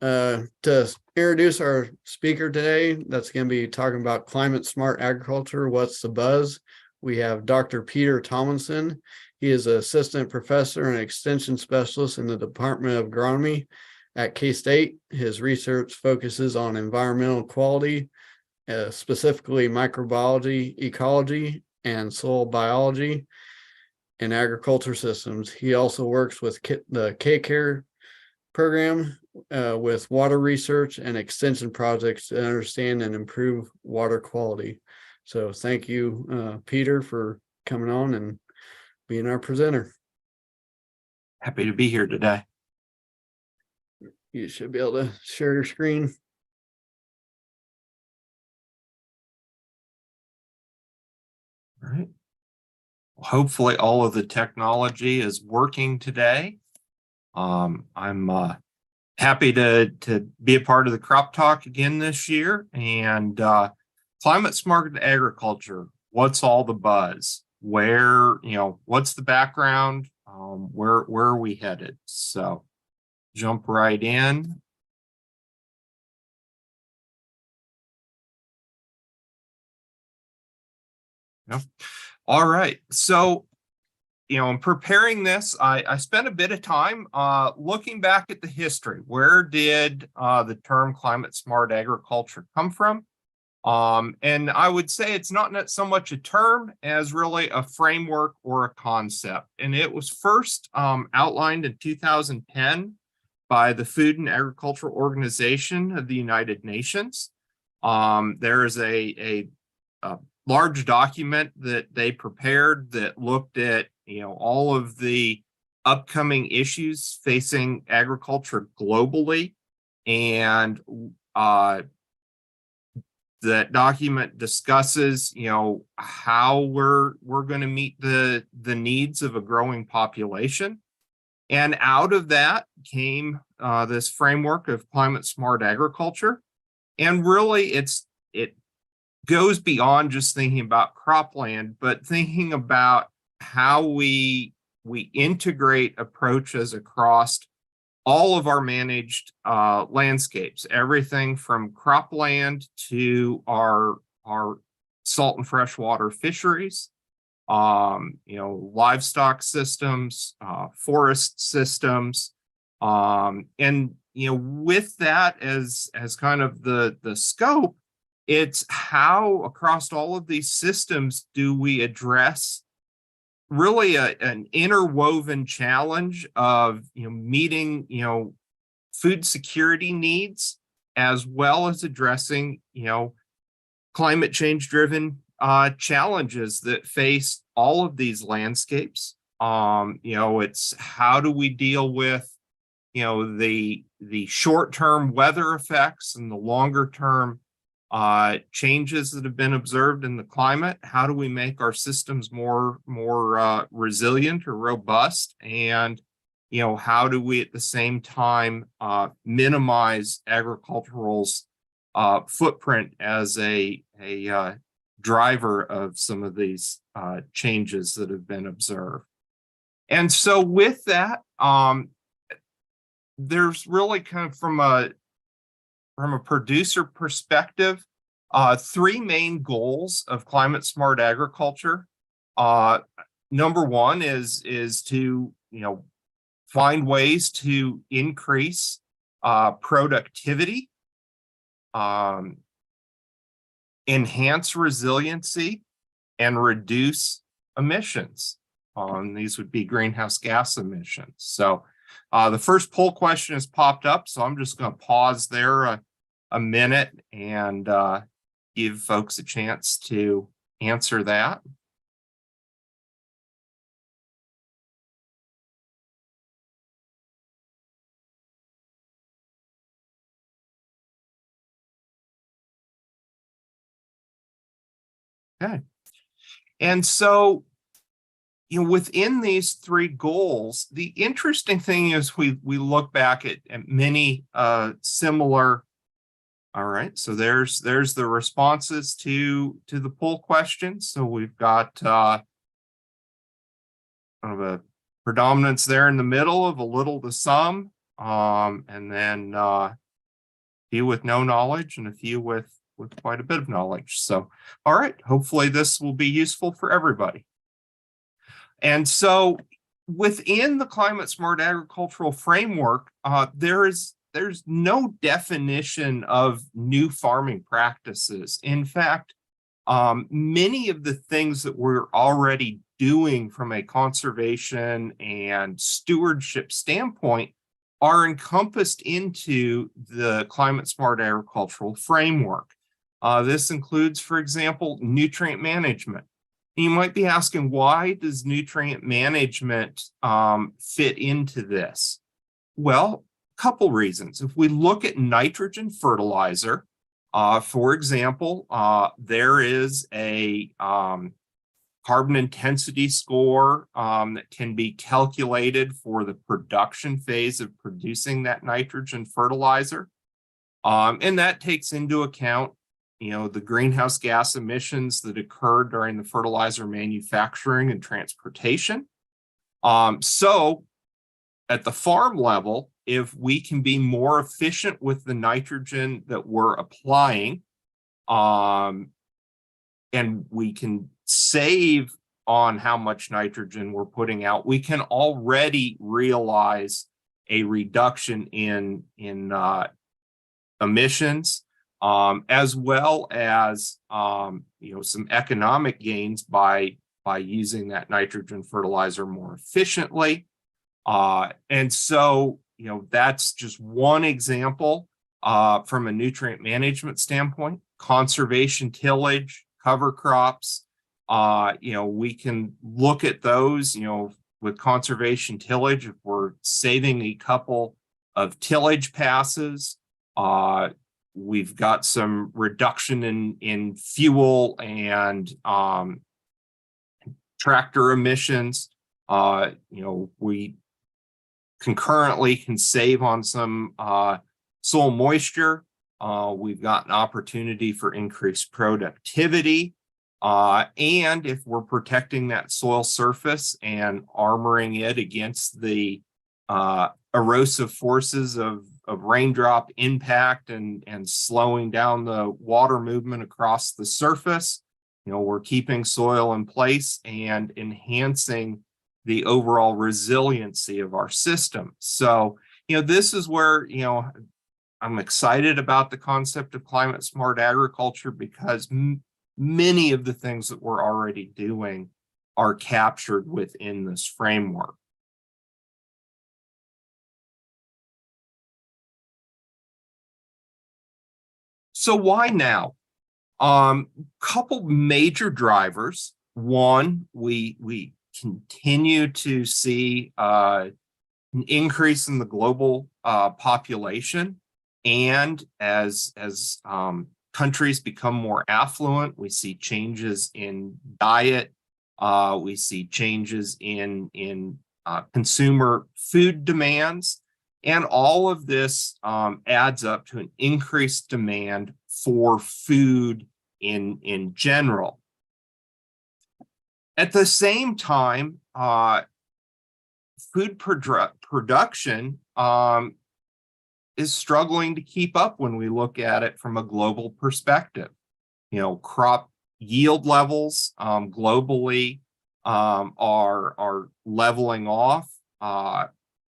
To introduce our speaker today, that's going to be talking about climate smart agriculture. What's the buzz? We have Dr. Peter Tomlinson. He is an assistant professor and extension specialist in the Department of Agronomy at K-State. His research focuses on environmental quality, specifically microbiology, ecology, and soil biology in agriculture systems. He also works with the K-Care program with water research and extension projects to understand and improve water quality. So thank you, Peter, for coming on and being our presenter. Happy to be here today. You should be able to share your screen. All right. Well, hopefully all of the technology is working today. I'm happy to be a part of the Crop Talk again this year. And climate smart agriculture, what's all the buzz? Where, what's the background? Where are we headed? So jump right in. All right. So, in preparing this, I spent a bit of time looking back at the history. Where did the term climate smart agriculture come from? And I would say it's not so much a term as really a framework or a concept. And it was first outlined in 2010 by the Food and Agriculture Organization of the United Nations. There is a large document that they prepared that looked at all of the upcoming issues facing agriculture globally, and that document discusses how we're going to meet the needs of a growing population. And out of that came this framework of climate smart agriculture. And really it goes beyond just thinking about cropland, but thinking about how we integrate approaches across all of our managed landscapes, everything from cropland to our salt and freshwater fisheries, livestock systems, forest systems, and with that as kind of the scope, it's how across all of these systems do we address really an interwoven challenge of meeting food security needs, as well as addressing climate change driven challenges that face all of these landscapes. It's how do we deal with the short-term weather effects and the longer term changes that have been observed in the climate. How do we make our systems more resilient or robust? And how do we at the same time minimize agricultural's footprint as a driver of some of these changes that have been observed? And so with that, there's really kind of from a producer perspective, three main goals of climate smart agriculture. Number one is to find ways to increase productivity, enhance resiliency, and reduce emissions. These would be greenhouse gas emissions. So the first poll question has popped up, so I'm just going to pause there a minute and give folks a chance to answer that. Okay. And so, within these three goals, the interesting thing is we look back at many similar. All right, so there's the responses to the poll question. So we've got kind of a predominance there in the middle of a little to some, and then few with no knowledge and a few with quite a bit of knowledge. So, all right, hopefully this will be useful for everybody. And so within the climate smart agricultural framework, there's no definition of new farming practices. In fact, many of the things that we're already doing from a conservation and stewardship standpoint are encompassed into the climate smart agricultural framework. This includes, for example, nutrient management. You might be asking, why does nutrient management fit into this? Well, a couple reasons. If we look at nitrogen fertilizer, for example, there is a carbon intensity score that can be calculated for the production phase of producing that nitrogen fertilizer. And that takes into account, the greenhouse gas emissions that occur during the fertilizer manufacturing and transportation. So at the farm level, if we can be more efficient with the nitrogen that we're applying, and we can save on how much nitrogen we're putting out, we can already realize a reduction in emissions, as well as some economic gains by using that nitrogen fertilizer more efficiently. And so, that's just one example from a nutrient management standpoint. Conservation tillage, cover crops, we can look at those, with conservation tillage. If we're saving a couple of tillage passes, we've got some reduction in fuel and tractor emissions. We concurrently can save on some soil moisture. We've got an opportunity for increased productivity. And if we're protecting that soil surface and armoring it against the erosive forces of raindrop impact and slowing down the water movement across the surface, we're keeping soil in place and enhancing the overall resiliency of our system. So, this is where, I'm excited about the concept of climate smart agriculture, because many of the things that we're already doing are captured within this framework. So why now? Couple major drivers. One, we continue to see an increase in the global population, and as countries become more affluent, we see changes in diet, we see changes in consumer food demands, and all of this adds up to an increased demand for food in general. At the same time, food production is struggling to keep up when we look at it from a global perspective. Crop yield levels globally are leveling off.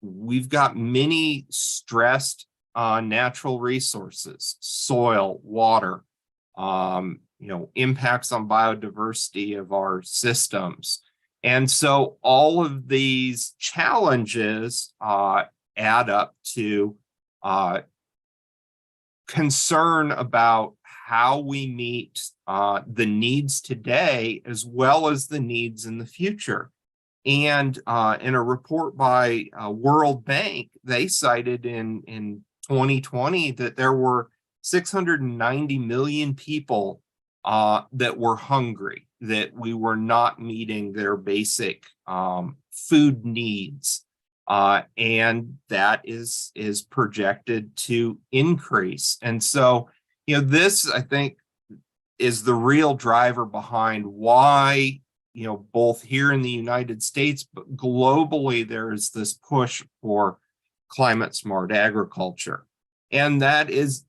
We've got many stressed natural resources, soil, water, impacts on biodiversity of our systems. And so all of these challenges add up to concern about how we meet the needs today as well as the needs in the future. And in a report by World Bank, they cited in 2020 that there were 690 million people that were hungry, that we were not meeting their basic food needs. And that is projected to increase. And so, this, I think, is the real driver behind why, both here in the United States, but globally, there is this push for climate smart agriculture. And that is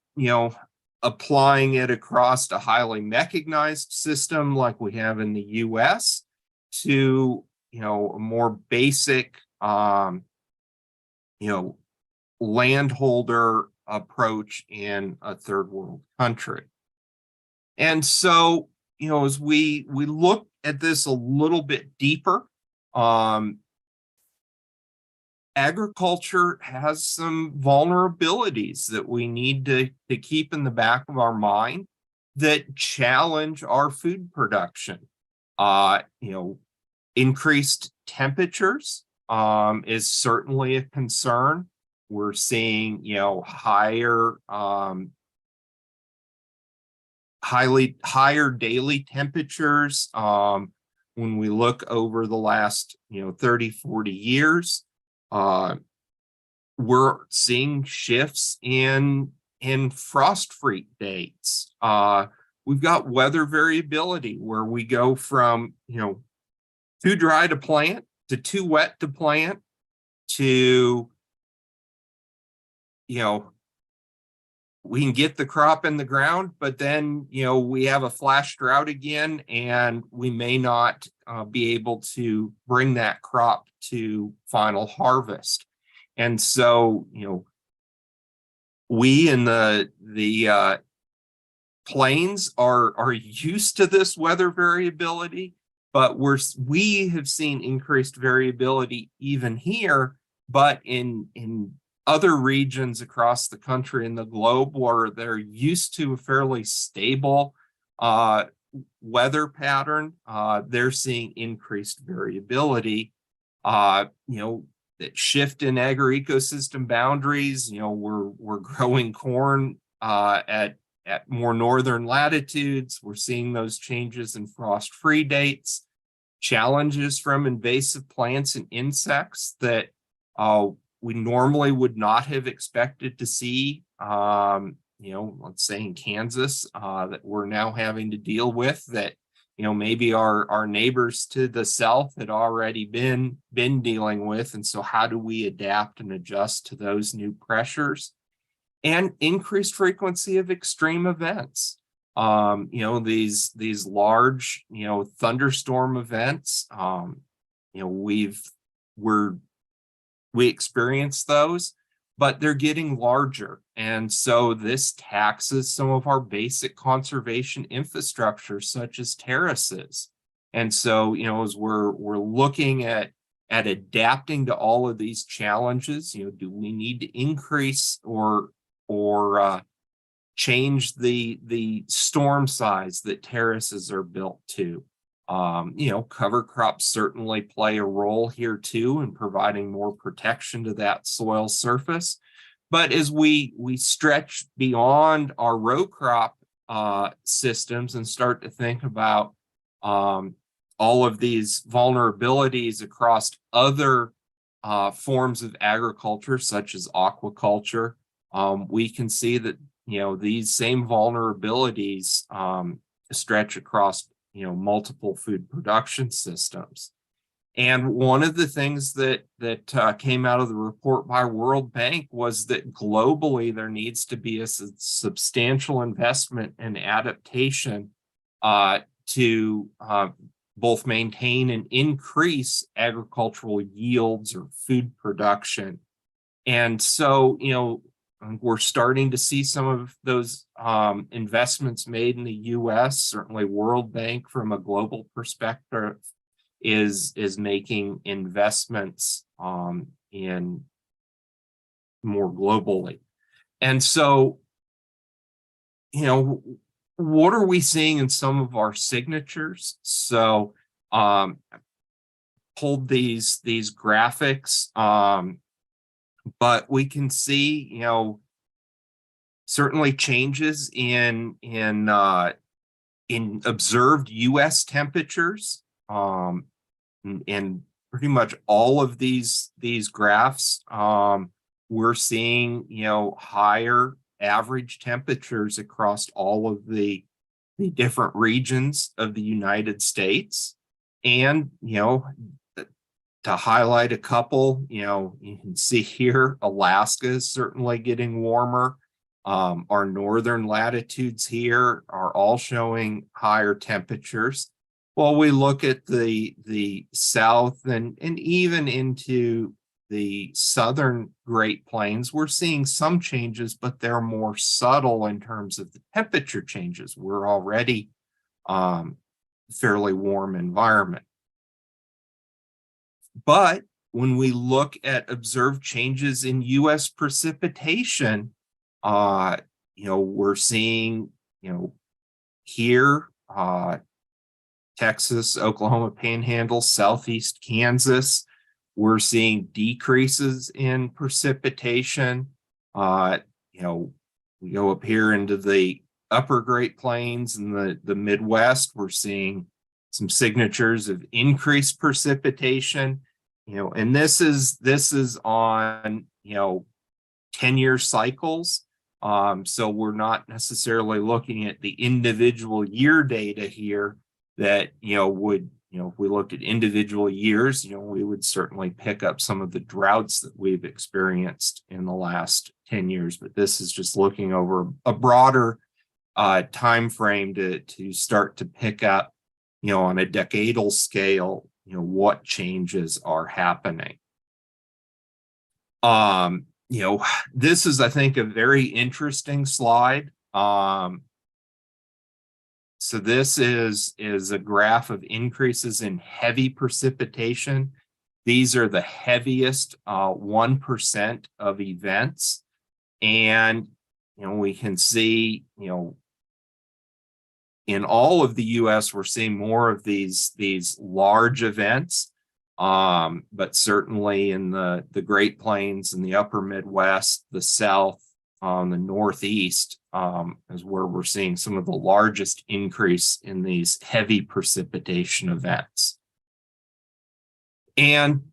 applying it across a highly mechanized system like we have in the US to, a more basic, landholder approach in a third world country. And so, as we look at this a little bit deeper, agriculture has some vulnerabilities that we need to keep in the back of our mind that challenge our food production. Increased temperatures is certainly a concern. We're seeing, higher daily temperatures when we look over the last 30, 40 years. We're seeing shifts in frost freak dates. We've got weather variability where we go from too dry to plant to too wet to plant to we can get the crop in the ground, but then, we have a flash drought again, and we may not be able to bring that crop to final harvest. And so, we in the plains are used to this weather variability, but we have seen increased variability even here, but in other regions across the country and the globe where they're used to a fairly stable weather pattern, they're seeing increased variability. That shift in agro-ecosystem boundaries, we're growing corn at more northern latitudes. We're seeing those changes in frost-free dates, challenges from invasive plants and insects that we normally would not have expected to see, let's say in Kansas, that we're now having to deal with, that, maybe our neighbors to the south had already been dealing with. And so how do we adapt and adjust to those new pressures? And increased frequency of extreme events. These large, thunderstorm events, we experience those, but they're getting larger. And so this taxes some of our basic conservation infrastructure, such as terraces. And so, as we're looking at adapting to all of these challenges, do we need to increase or change the storm size that terraces are built to? Cover crops certainly play a role here too in providing more protection to that soil surface. But as we stretch beyond our row crop systems and start to think about all of these vulnerabilities across other forms of agriculture, such as aquaculture, we can see that these same vulnerabilities stretch across multiple food production systems. And one of the things that came out of the report by World Bank was that globally there needs to be a substantial investment in adaptation to both maintain and increase agricultural yields or food production. And so, we're starting to see some of those investments made in the US. Certainly World Bank, from a global perspective, is making investments in more globally. And so, what are we seeing in some of our signatures? So pulled these graphics, but we can see, certainly changes in observed US temperatures. And pretty much all of these graphs, we're seeing, higher average temperatures across all of the different regions of the United States. And, to highlight a couple, you can see here, Alaska is certainly getting warmer. Our northern latitudes here are all showing higher temperatures. While we look at the south and even into the southern Great Plains, we're seeing some changes, but they're more subtle in terms of the temperature changes. We're already fairly warm environment. But when we look at observed changes in U.S. precipitation, we're seeing, here, Texas, Oklahoma Panhandle, Southeast Kansas, we're seeing decreases in precipitation. We go up here into the upper Great Plains and the Midwest, we're seeing some signatures of increased precipitation, and this is on, 10-year cycles. So we're not necessarily looking at the individual year data here that, if we looked at individual years, we would certainly pick up some of the droughts that we've experienced in the last 10 years. But this is just looking over a broader time frame to start to pick up, on a decadal scale, what changes are happening. This is, I think, a very interesting slide. So this is a graph of increases in heavy precipitation. These are the heaviest 1% of events. And, we can see, in all of the US, we're seeing more of these large events. But certainly in the Great Plains and the upper Midwest, the South, the Northeast, is where we're seeing some of the largest increase in these heavy precipitation events. And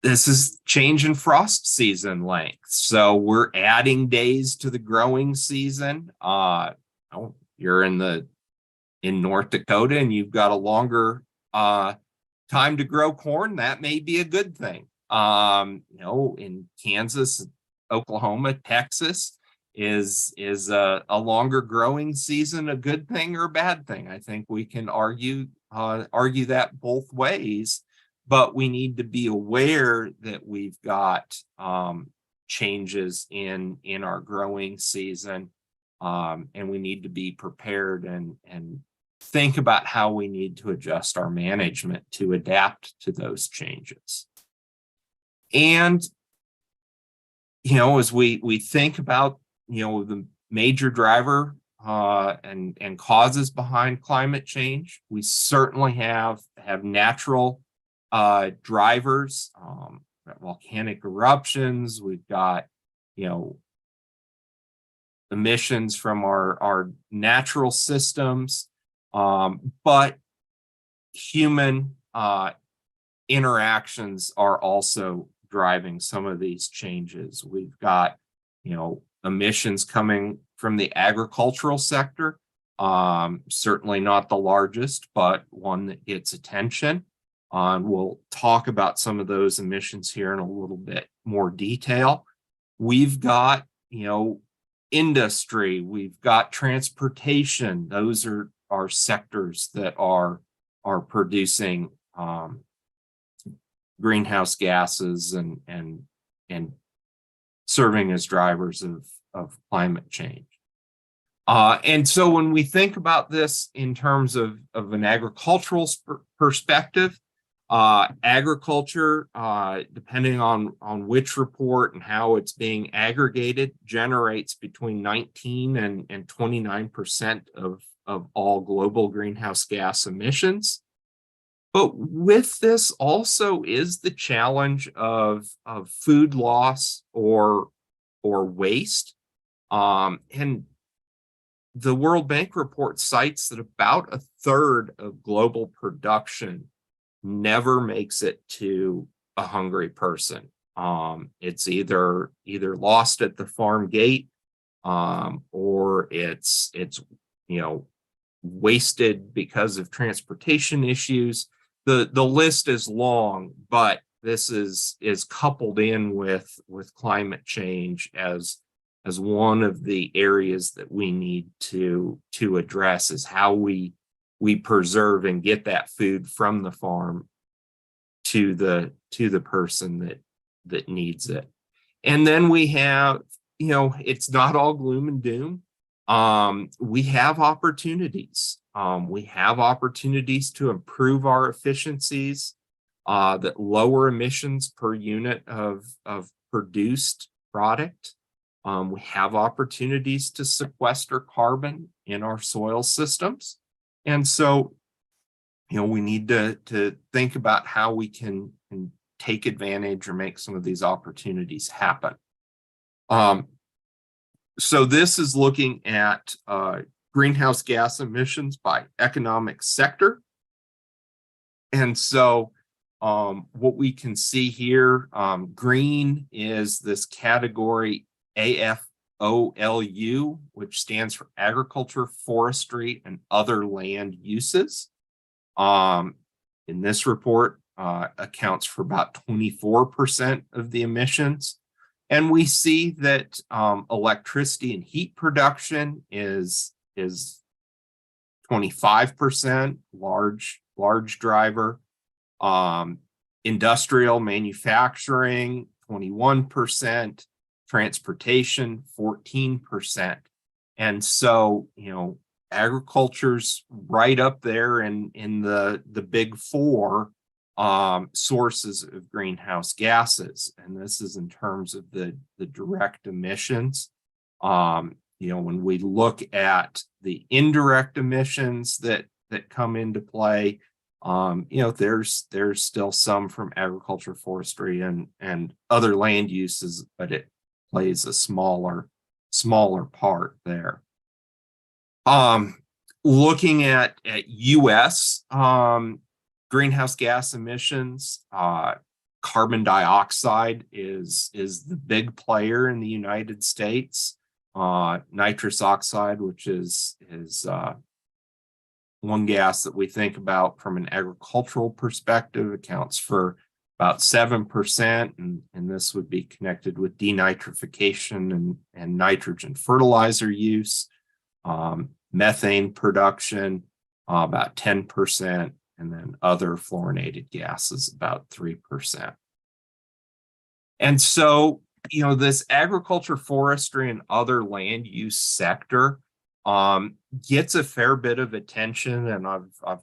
this is change in frost season length. So we're adding days to the growing season. You're in North Dakota and you've got a longer time to grow corn. That may be a good thing. In Kansas, Oklahoma, Texas, is a longer growing season a good thing or a bad thing? I think we can argue that both ways, but we need to be aware that we've got changes in our growing season, and we need to be prepared and think about how we need to adjust our management to adapt to those changes. And as we think about the major driver and causes behind climate change, we certainly have natural drivers, volcanic eruptions. We've got emissions from our natural systems, but human interactions are also driving some of these changes. We've got emissions coming from the agricultural sector, certainly not the largest, but one that gets attention. We'll talk about some of those emissions here in a little bit more detail. We've got industry, we've got transportation. Those are sectors that are producing greenhouse gases and serving as drivers of climate change. And so when we think about this in terms of an agricultural perspective, agriculture, depending on which report and how it's being aggregated, generates between 19 and 29% of all global greenhouse gas emissions. But with this also is the challenge of food loss or waste. And the World Bank report cites that about a third of global production never makes it to a hungry person. It's either lost at the farm gate, or it's wasted because of transportation issues. The list is long, but this is coupled in with climate change as one of the areas that we need to address, is how we preserve and get that food from the farm to the person that needs it. And then we have, it's not all gloom and doom. We have opportunities. We have opportunities to improve our efficiencies that lower emissions per unit of produced product. We have opportunities to sequester carbon in our soil systems. And so, we need to think about how we can take advantage or make some of these opportunities happen. So this is looking at greenhouse gas emissions by economic sector. And so what we can see here, green is this category AFOLU, which stands for agriculture, forestry, and other land uses. In this report, accounts for about 24% of the emissions. And we see that electricity and heat production is 25%, large driver. Industrial manufacturing, 21%, transportation, 14%. And so, agriculture's right up there in the big four sources of greenhouse gases. And this is in terms of the direct emissions. When we look at the indirect emissions that come into play, there's still some from agriculture, forestry, and other land uses, but it plays a smaller part there. Looking at US greenhouse gas emissions, carbon dioxide is the big player in the United States. Nitrous oxide, which is one gas that we think about from an agricultural perspective, accounts for about 7%, and this would be connected with denitrification and nitrogen fertilizer use. Methane production, about 10%, and then other fluorinated gases, about 3%. And so, this agriculture, forestry, and other land use sector gets a fair bit of attention, and I've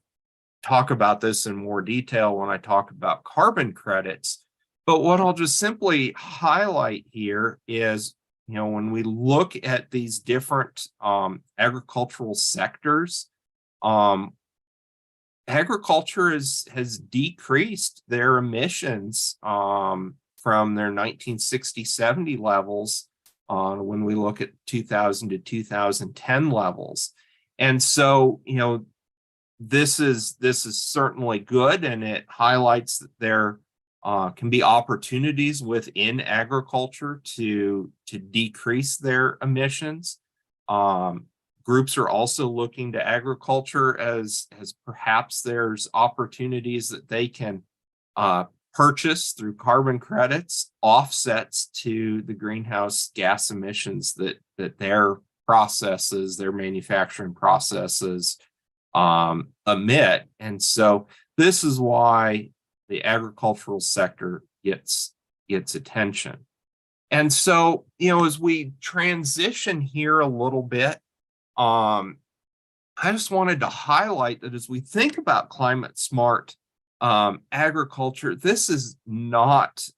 talked about this in more detail when I talk about carbon credits. But what I'll just simply highlight here is, when we look at these different agricultural sectors, agriculture has decreased their emissions from their 1960-70 levels when we look at 2000 to 2010 levels. And so, this is certainly good, and it highlights that there can be opportunities within agriculture to decrease their emissions. Groups are also looking to agriculture as perhaps there's opportunities that they can purchase through carbon credits, offsets to the greenhouse gas emissions that their processes, their manufacturing processes emit. And so this is why the agricultural sector gets attention. And so, as we transition here a little bit, I just wanted to highlight that as we think about climate smart agriculture, this is not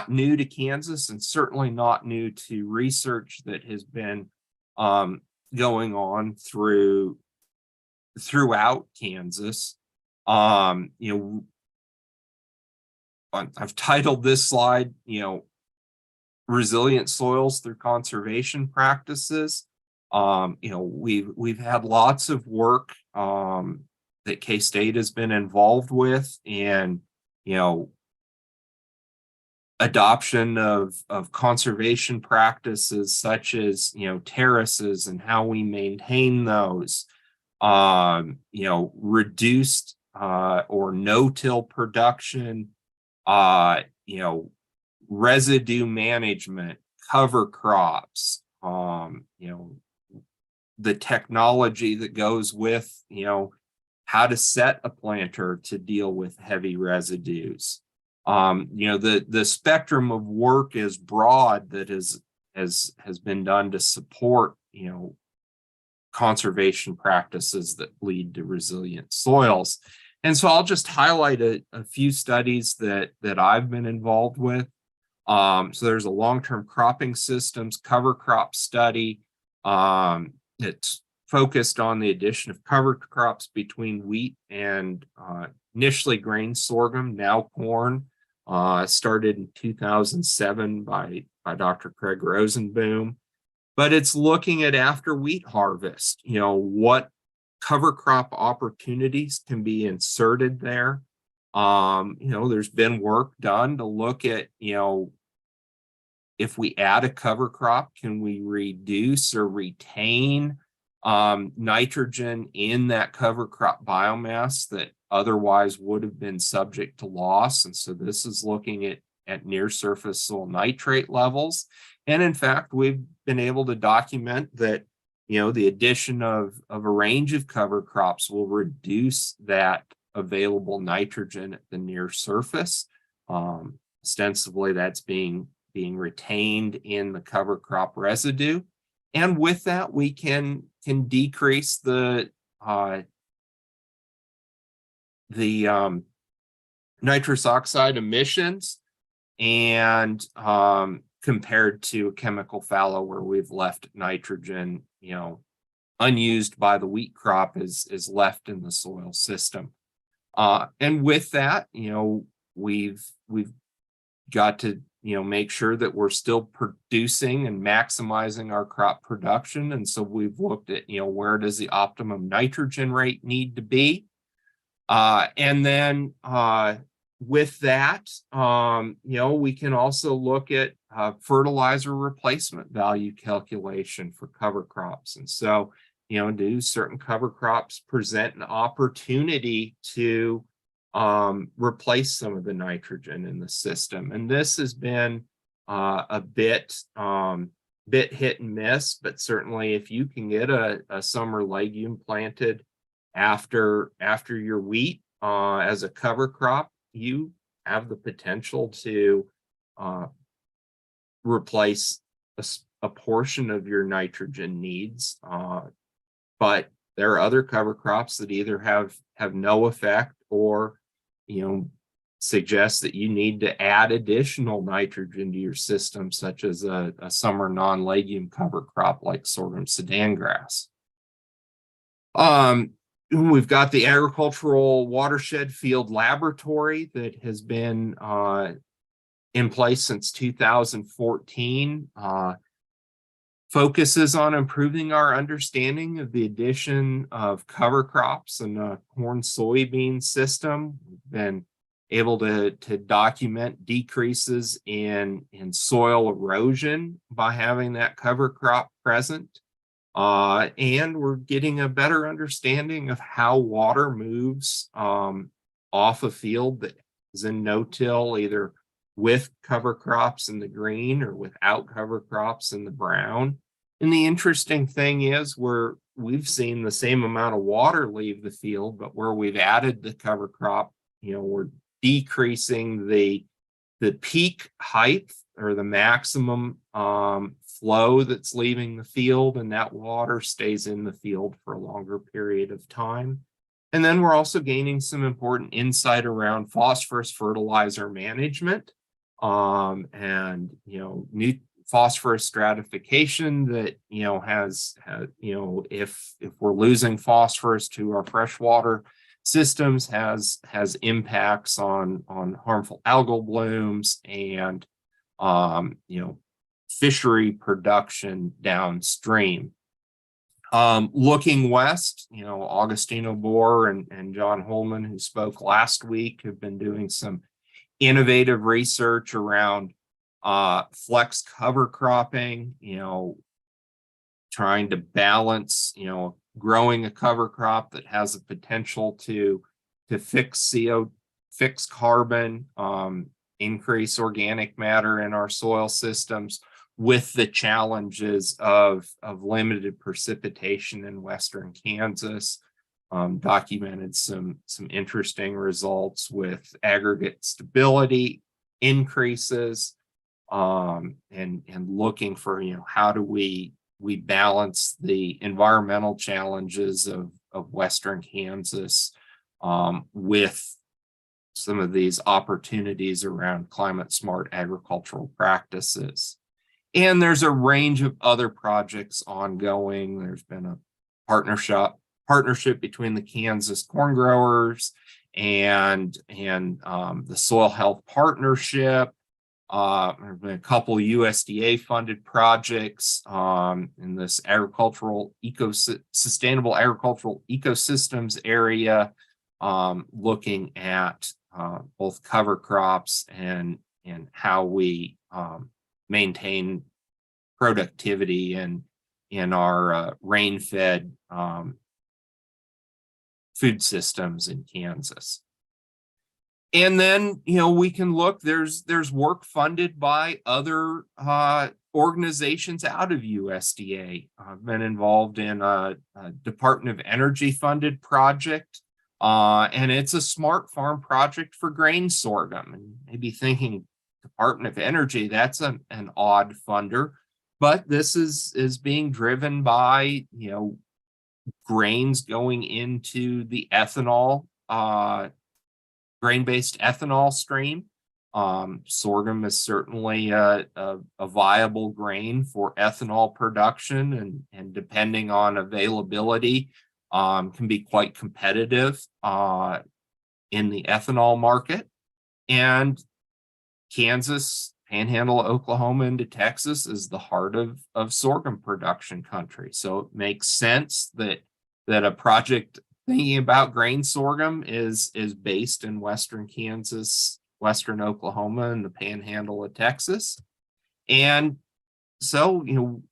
new to Kansas, and certainly not new to research that has been going on throughout Kansas. I've titled this slide, resilient soils through conservation practices. We've had lots of work that K-State has been involved with, and adoption of conservation practices such as terraces and how we maintain those, reduced or no-till production, residue management, cover crops, the technology that goes with, how to set a planter to deal with heavy residues. The spectrum of work is broad that has been done to support, conservation practices that lead to resilient soils. And so I'll just highlight a few studies that I've been involved with. So there's a long-term cropping systems cover crop study. It's focused on the addition of cover crops between wheat and initially grain sorghum, now corn. Started in 2007 by Dr. Craig Rosenboom. But it's looking at after wheat harvest, what cover crop opportunities can be inserted there. There's been work done to look at, if we add a cover crop, can we reduce or retain nitrogen in that cover crop biomass that otherwise would have been subject to loss? And so this is looking at near surface soil nitrate levels. And in fact, we've been able to document that, the addition of a range of cover crops will reduce that available nitrogen at the near surface. Ostensibly, that's being retained in the cover crop residue. And with that, we can decrease the nitrous oxide emissions and compared to a chemical fallow where we've left nitrogen, unused by the wheat crop is left in the soil system. And with that, we've got to, make sure that we're still producing and maximizing our crop production. And so we've looked at, where does the optimum nitrogen rate need to be? And then with that, we can also look at fertilizer replacement value calculation for cover crops. And so, do certain cover crops present an opportunity to replace some of the nitrogen in the system? And this has been a bit hit and miss, but certainly if you can get a summer legume planted after your wheat as a cover crop, you have the potential to replace a portion of your nitrogen needs. But there are other cover crops that either have no effect or, suggest that you need to add additional nitrogen to your system, such as a summer non-legume cover crop like sorghum sudan grass. We've got the Agricultural Watershed Field Laboratory that has been in place since 2014. Focuses on improving our understanding of the addition of cover crops in the corn soybean system. We've been able to document decreases in soil erosion by having that cover crop present. And we're getting a better understanding of how water moves off a field that is in no-till, either with cover crops in the green or without cover crops in the brown. And the interesting thing is we've seen the same amount of water leave the field, but where we've added the cover crop, we're decreasing the peak height or the maximum flow that's leaving the field, and that water stays in the field for a longer period of time. And then we're also gaining some important insight around phosphorus fertilizer management and new phosphorus stratification that has if we're losing phosphorus to our freshwater systems has impacts on harmful algal blooms and fishery production downstream. Looking west, Augustino Bohr and John Holman, who spoke last week, have been doing some innovative research around flex cover cropping, trying to balance, growing a cover crop that has a potential to fix carbon, increase organic matter in our soil systems, with the challenges of limited precipitation in western Kansas. Documented some interesting results with aggregate stability increases, and looking for, how do we balance the environmental challenges of western Kansas with some of these opportunities around climate smart agricultural practices. And there's a range of other projects ongoing. There's been a partnership between the Kansas corn growers and the Soil Health Partnership. There's been a couple USDA funded projects in this sustainable agricultural ecosystems area, looking at both cover crops and how we maintain productivity in our rain-fed food systems in Kansas. And then, we can look, there's work funded by other organizations out of USDA. I've been involved in a Department of Energy funded project, and it's a smart farm project for grain sorghum. And maybe thinking Department of Energy, that's an odd funder, but this is being driven by, grains going into the ethanol, grain-based ethanol stream. Sorghum is certainly a viable grain for ethanol production, and depending on availability, can be quite competitive in the ethanol market. And Kansas, Panhandle, Oklahoma into Texas is the heart of sorghum production country. So it makes sense that a project thinking about grain sorghum is based in western Kansas, western Oklahoma, and the Panhandle of Texas. And so,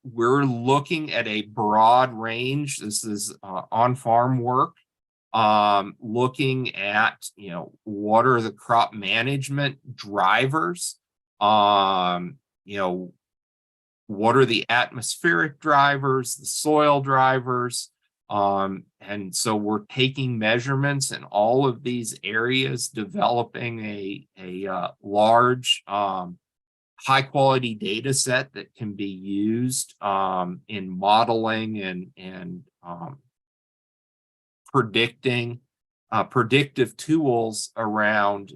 we're looking at a broad range. This is on-farm work, looking at, what are the crop management drivers? What are the atmospheric drivers, the soil drivers? And so we're taking measurements in all of these areas, developing a large, high quality data set that can be used in modeling and predictive tools around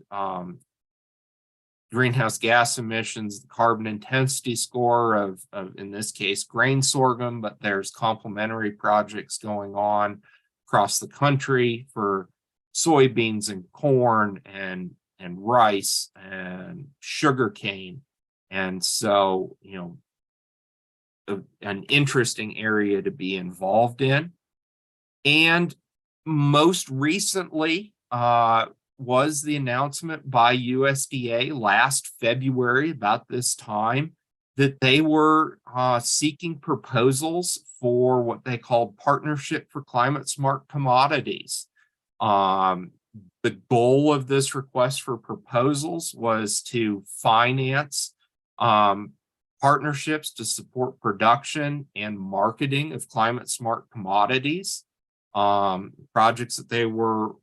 greenhouse gas emissions, the carbon intensity score of in this case grain sorghum, but there's complementary projects going on across the country for soybeans and corn and rice and sugarcane. And so, an interesting area to be involved in. And most recently was the announcement by USDA last February about this time that they were seeking proposals for what they called Partnership for Climate Smart Commodities. The goal of this request for proposals was to finance partnerships to support production and marketing of climate smart commodities. Projects that they were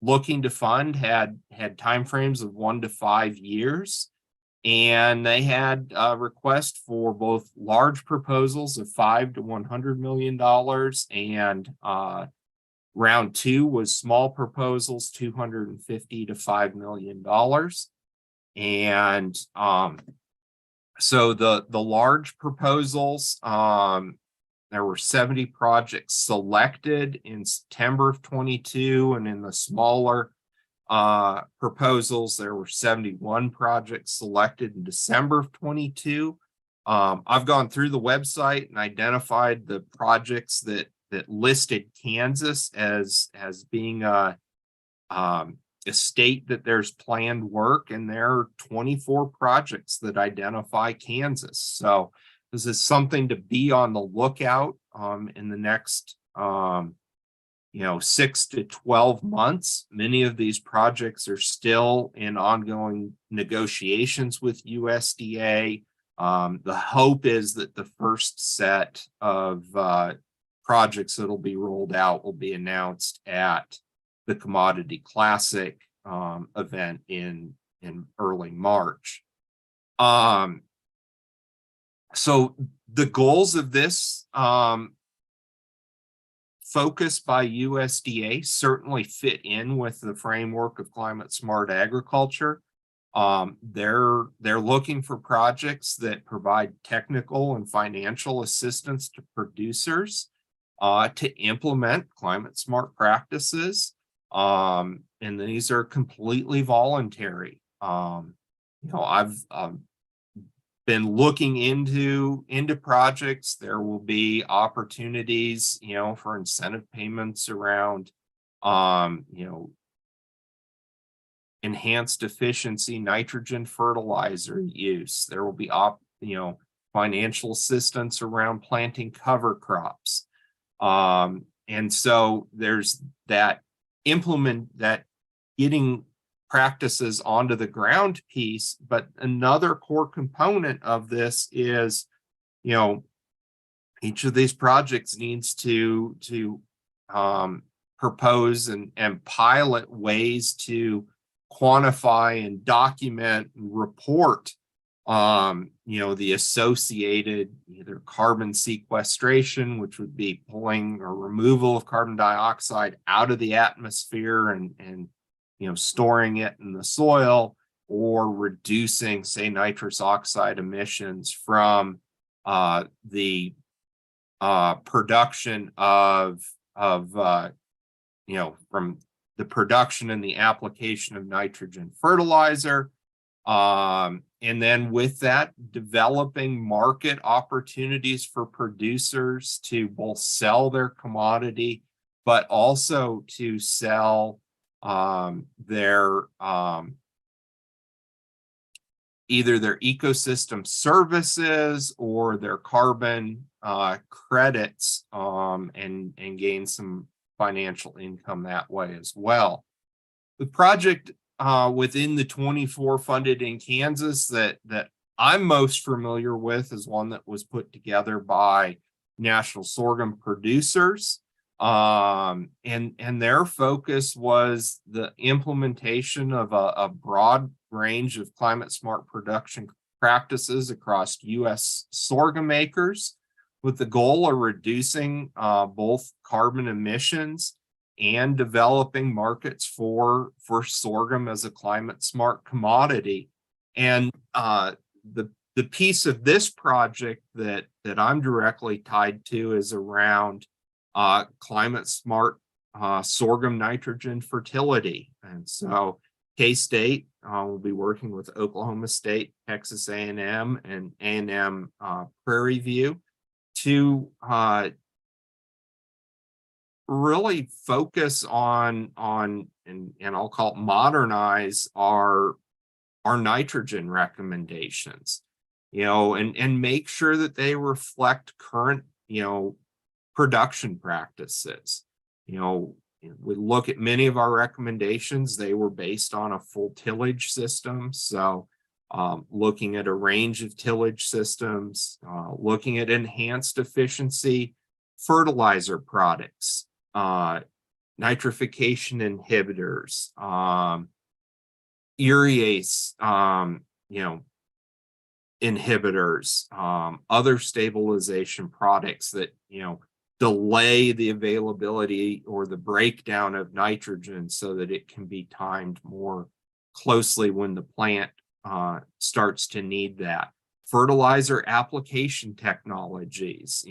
looking to fund had timeframes of 1 to 5 years, and they had a request for both large proposals of $5 to $100 million, and round 2 was small proposals, $250 to $5 million. And so the large proposals, there were 70 projects selected in September of 22, and in the smaller proposals, there were 71 projects selected in December of 22. I've gone through the website and identified the projects that listed Kansas as being a state that there's planned work, and there are 24 projects that identify Kansas. So this is something to be on the lookout in the next 6 to 12 months. Many of these projects are still in ongoing negotiations with USDA. The hope is that the first set of projects that'll be rolled out will be announced at the Commodity Classic event in early March. So the goals of this focus by USDA certainly fit in with the framework of climate smart agriculture. They're looking for projects that provide technical and financial assistance to producers to implement climate smart practices. And these are completely voluntary. I've been looking into projects. There will be opportunities, for incentive payments around, enhanced efficiency nitrogen fertilizer use. There will be financial assistance around planting cover crops. And so there's that getting practices onto the ground piece. But another core component of this is, each of these projects needs to propose and pilot ways to quantify and document and report the associated either carbon sequestration, which would be pulling or removal of carbon dioxide out of the atmosphere and storing it in the soil, or reducing, say, nitrous oxide emissions from the production from the production and the application of nitrogen fertilizer. And then with that, developing market opportunities for producers to both sell their commodity, but also to sell their either their ecosystem services or their carbon credits, and gain some financial income that way as well. The project within the 24 funded in Kansas that I'm most familiar with is one that was put together by National Sorghum Producers. And their focus was the implementation of a broad range of climate smart production practices across U.S. sorghum acres, with the goal of reducing both carbon emissions and developing markets for sorghum as a climate smart commodity. And the piece of this project that I'm directly tied to is around climate smart sorghum nitrogen fertility. And so K-State will be working with Oklahoma State, Texas A&M, and A&M Prairie View to really focus on and I'll call it modernize our nitrogen recommendations, and make sure that they reflect current, production practices. We look at many of our recommendations, they were based on a full tillage system. So looking at a range of tillage systems, looking at enhanced efficiency fertilizer products, nitrification inhibitors, urease, inhibitors, other stabilization products that, delay the availability or the breakdown of nitrogen so that it can be timed more closely when the plant starts to need that. Fertilizer application technologies,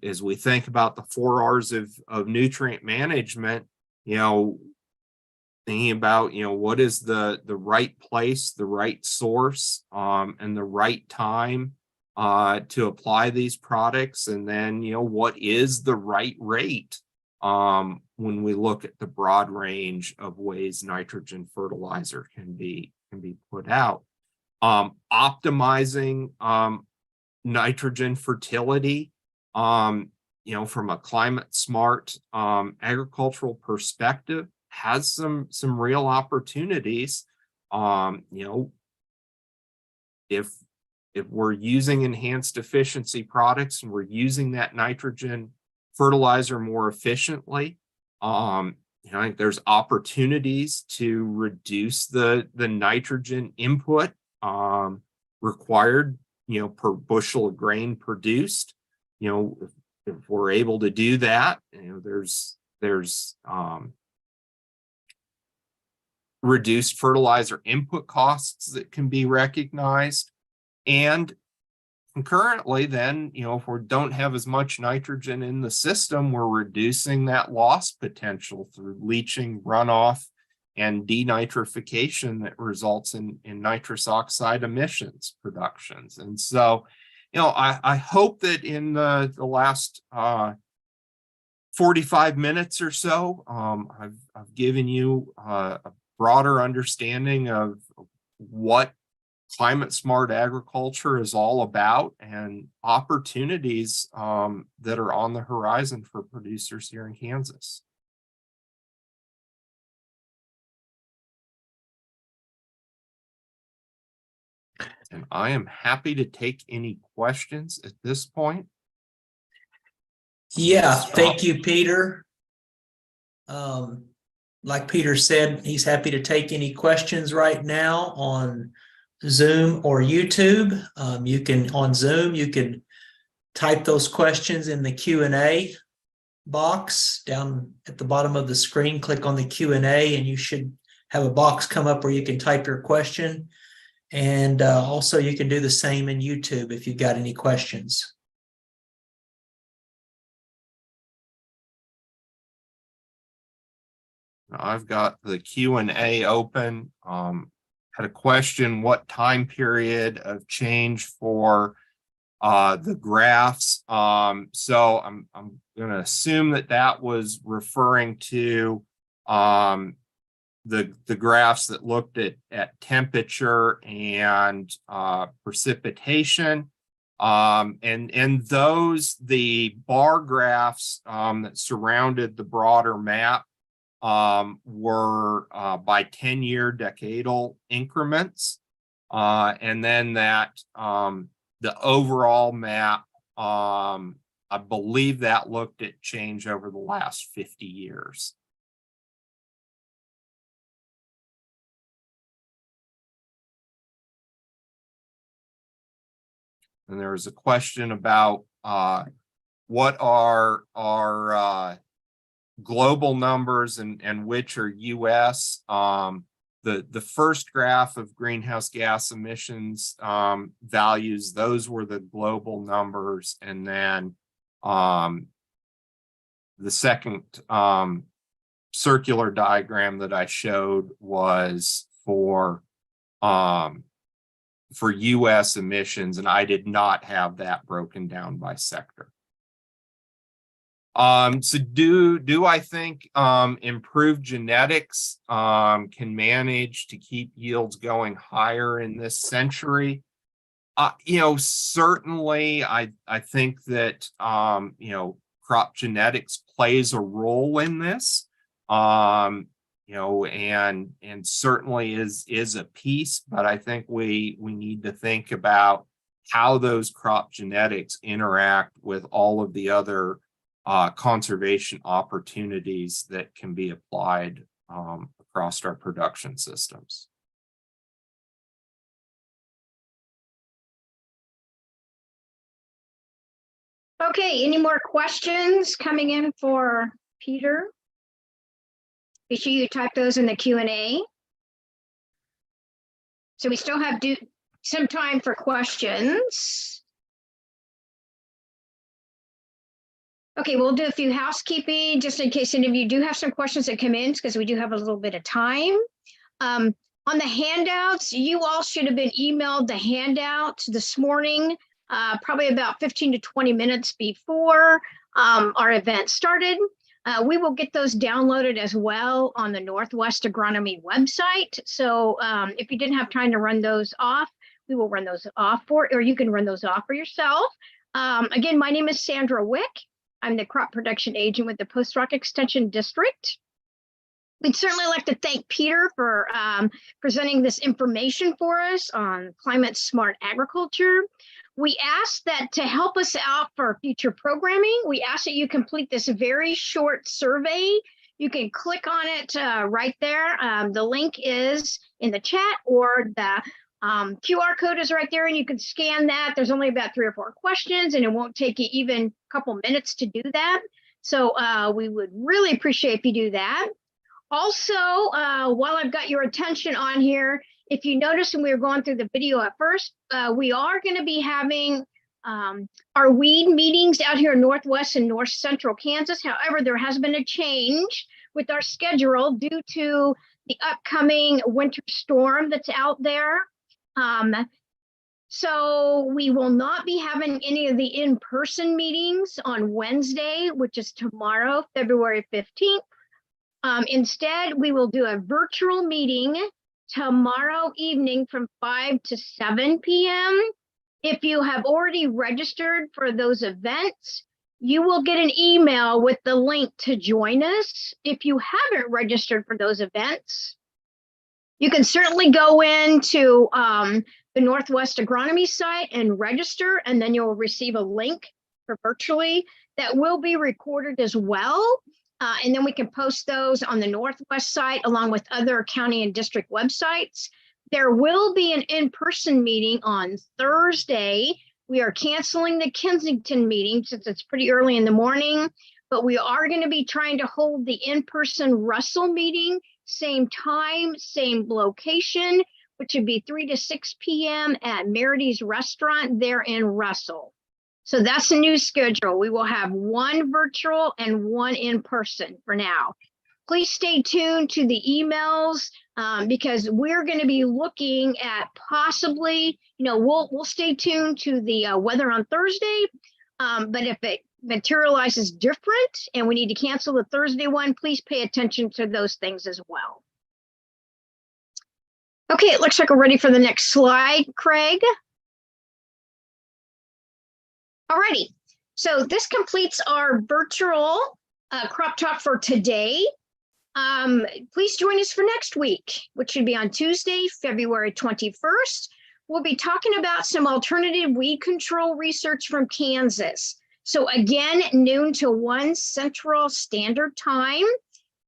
as we think about the 4 R's of nutrient management, thinking about, what is the right place, the right source, and the right time to apply these products. And then, what is the right rate when we look at the broad range of ways nitrogen fertilizer can be put out. Optimizing nitrogen fertility, from a climate smart agricultural perspective, has some real opportunities. If if we're using enhanced efficiency products and we're using that nitrogen fertilizer more efficiently, I think there's opportunities to reduce the nitrogen input required, per bushel of grain produced. If we're able to do that, there's reduced fertilizer input costs that can be recognized. And concurrently, then, if we don't have as much nitrogen in the system, we're reducing that loss potential through leaching, runoff, and denitrification that results in nitrous oxide emissions productions. And so, I hope that in the last 45 minutes or so, I've given you a broader understanding of what climate smart agriculture is all about and opportunities that are on the horizon for producers here in Kansas. And I am happy to take any questions at this point. Yeah, thank you, Peter. Like Peter said, he's happy to take any questions right now on Zoom or YouTube. You can, on Zoom, you can type those questions in the Q&A box down at the bottom of the screen. Click on the Q&A and you should have a box come up where you can type your question. And also you can do the same in YouTube if you've got any questions. I've got the Q&A open. Had a question, what time period of change for the graphs? So I'm going to assume that was referring to the graphs that looked at temperature and precipitation. And those, the bar graphs that surrounded the broader map were by 10-year decadal increments. And then that the overall map, I believe that looked at change over the last 50 years. And there was a question about what are global numbers and which are US. The first graph of greenhouse gas emissions values, those were the global numbers. And then the second circular diagram that I showed was for US emissions, and I did not have that broken down by sector. So do I think improved genetics can manage to keep yields going higher in this century? Certainly I think that crop genetics plays a role in this. And certainly is a piece, but I think we need to think about how those crop genetics interact with all of the other conservation opportunities that can be applied across our production systems. Okay, any more questions coming in for Peter? Be sure you type those in the Q&A. So we still have some time for questions. Okay, we'll do a few housekeeping just in case any of you do have some questions that come in, because we do have a little bit of time. On the handouts, you all should have been emailed the handouts this morning, probably about 15 to 20 minutes before our event started. We will get those downloaded as well on the Northwest Agronomy website. So if you didn't have time to run those off, we will run those off or you can run those off for yourself. Again, my name is Sandra Wick. I'm the crop production agent with the Post Rock Extension District. We'd certainly like to thank Peter for presenting this information for us on climate smart agriculture. We ask that to help us out for future programming, we ask that you complete this very short survey. You can click on it right there. The link is in the chat, or the QR code is right there, and you can scan that. There's only about 3 or 4 questions, and it won't take you even a couple minutes to do that. So we would really appreciate if you do that. Also, while I've got your attention on here, if you notice when we were going through the video at first, we are going to be having our weed meetings out here in Northwest and North Central Kansas. However, there has been a change with our schedule due to the upcoming winter storm that's out there. So we will not be having any of the in-person meetings on Wednesday, which is tomorrow, February 15th. Instead, we will do a virtual meeting tomorrow evening from 5 to 7 p.m. If you have already registered for those events, you will get an email with the link to join us. If you haven't registered for those events, you can certainly go into the Northwest Agronomy site and register, and then you'll receive a link for virtually that will be recorded as well. And then we can post those on the Northwest site along with other county and district websites. There will be an in-person meeting on Thursday. We are canceling the Kensington meeting since it's pretty early in the morning, but we are going to be trying to hold the in-person Russell meeting, same time, same location, which would be 3 to 6 p.m. at Merity's Restaurant there in Russell. So that's a new schedule. We will have 1 virtual and 1 in person for now. Please stay tuned to the emails because we're going to be looking at possibly, we'll stay tuned to the weather on Thursday. But if it materializes different and we need to cancel the Thursday one, please pay attention to those things as well. Okay, it looks like we're ready for the next slide, Craig. Alrighty, so this completes our virtual crop talk for today. Please join us for next week, which should be on Tuesday, February 21st. We'll be talking about some alternative weed control research from Kansas. So again, noon to 1 Central Standard Time,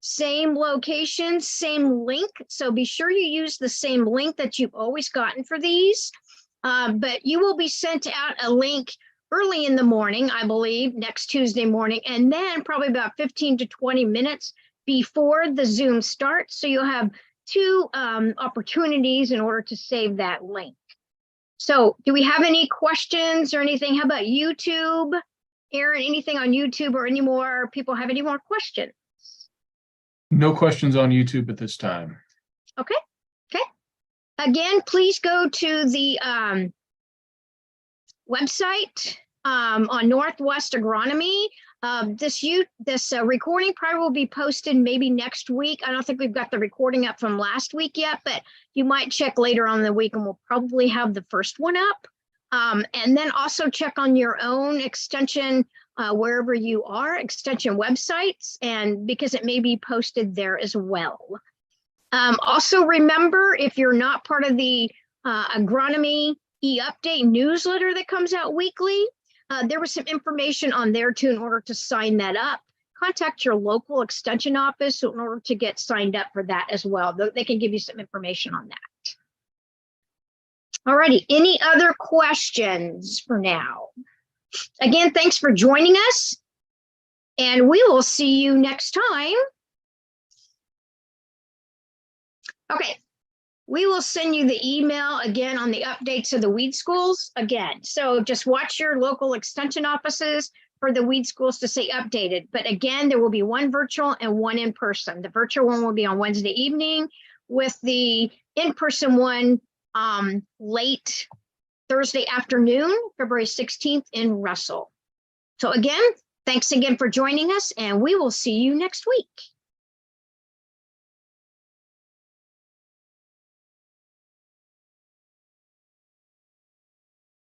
same location, same link. So be sure you use the same link that you've always gotten for these, but you will be sent out a link early in the morning, I believe, next Tuesday morning, and then probably about 15 to 20 minutes before the Zoom starts. So you'll have 2 opportunities in order to save that link. So do we have any questions or anything? How about YouTube? Aaron, anything on YouTube or any more people have any more questions? No questions on YouTube at this time. Okay. Again, please go to the website on Northwest Agronomy. This recording probably will be posted maybe next week. I don't think we've got the recording up from last week yet, but you might check later on in the week and we'll probably have the first one up. And then also check on your own extension, wherever you are, extension websites, and because it may be posted there as well. Also remember, if you're not part of the agronomy e-update newsletter that comes out weekly, there was some information on there too in order to sign that up. Contact your local extension office in order to get signed up for that as well. They can give you some information on that. Alrighty, any other questions for now? Again, thanks for joining us, and we will see you next time. Okay, we will send you the email again on the updates of the weed schools again. So just watch your local extension offices for the weed schools to stay updated. But again, there will be 1 virtual and 1 in person. The virtual one will be on Wednesday evening, with the in-person one late Thursday afternoon, February 16th in Russell. So again, thanks again for joining us, and we will see you next week.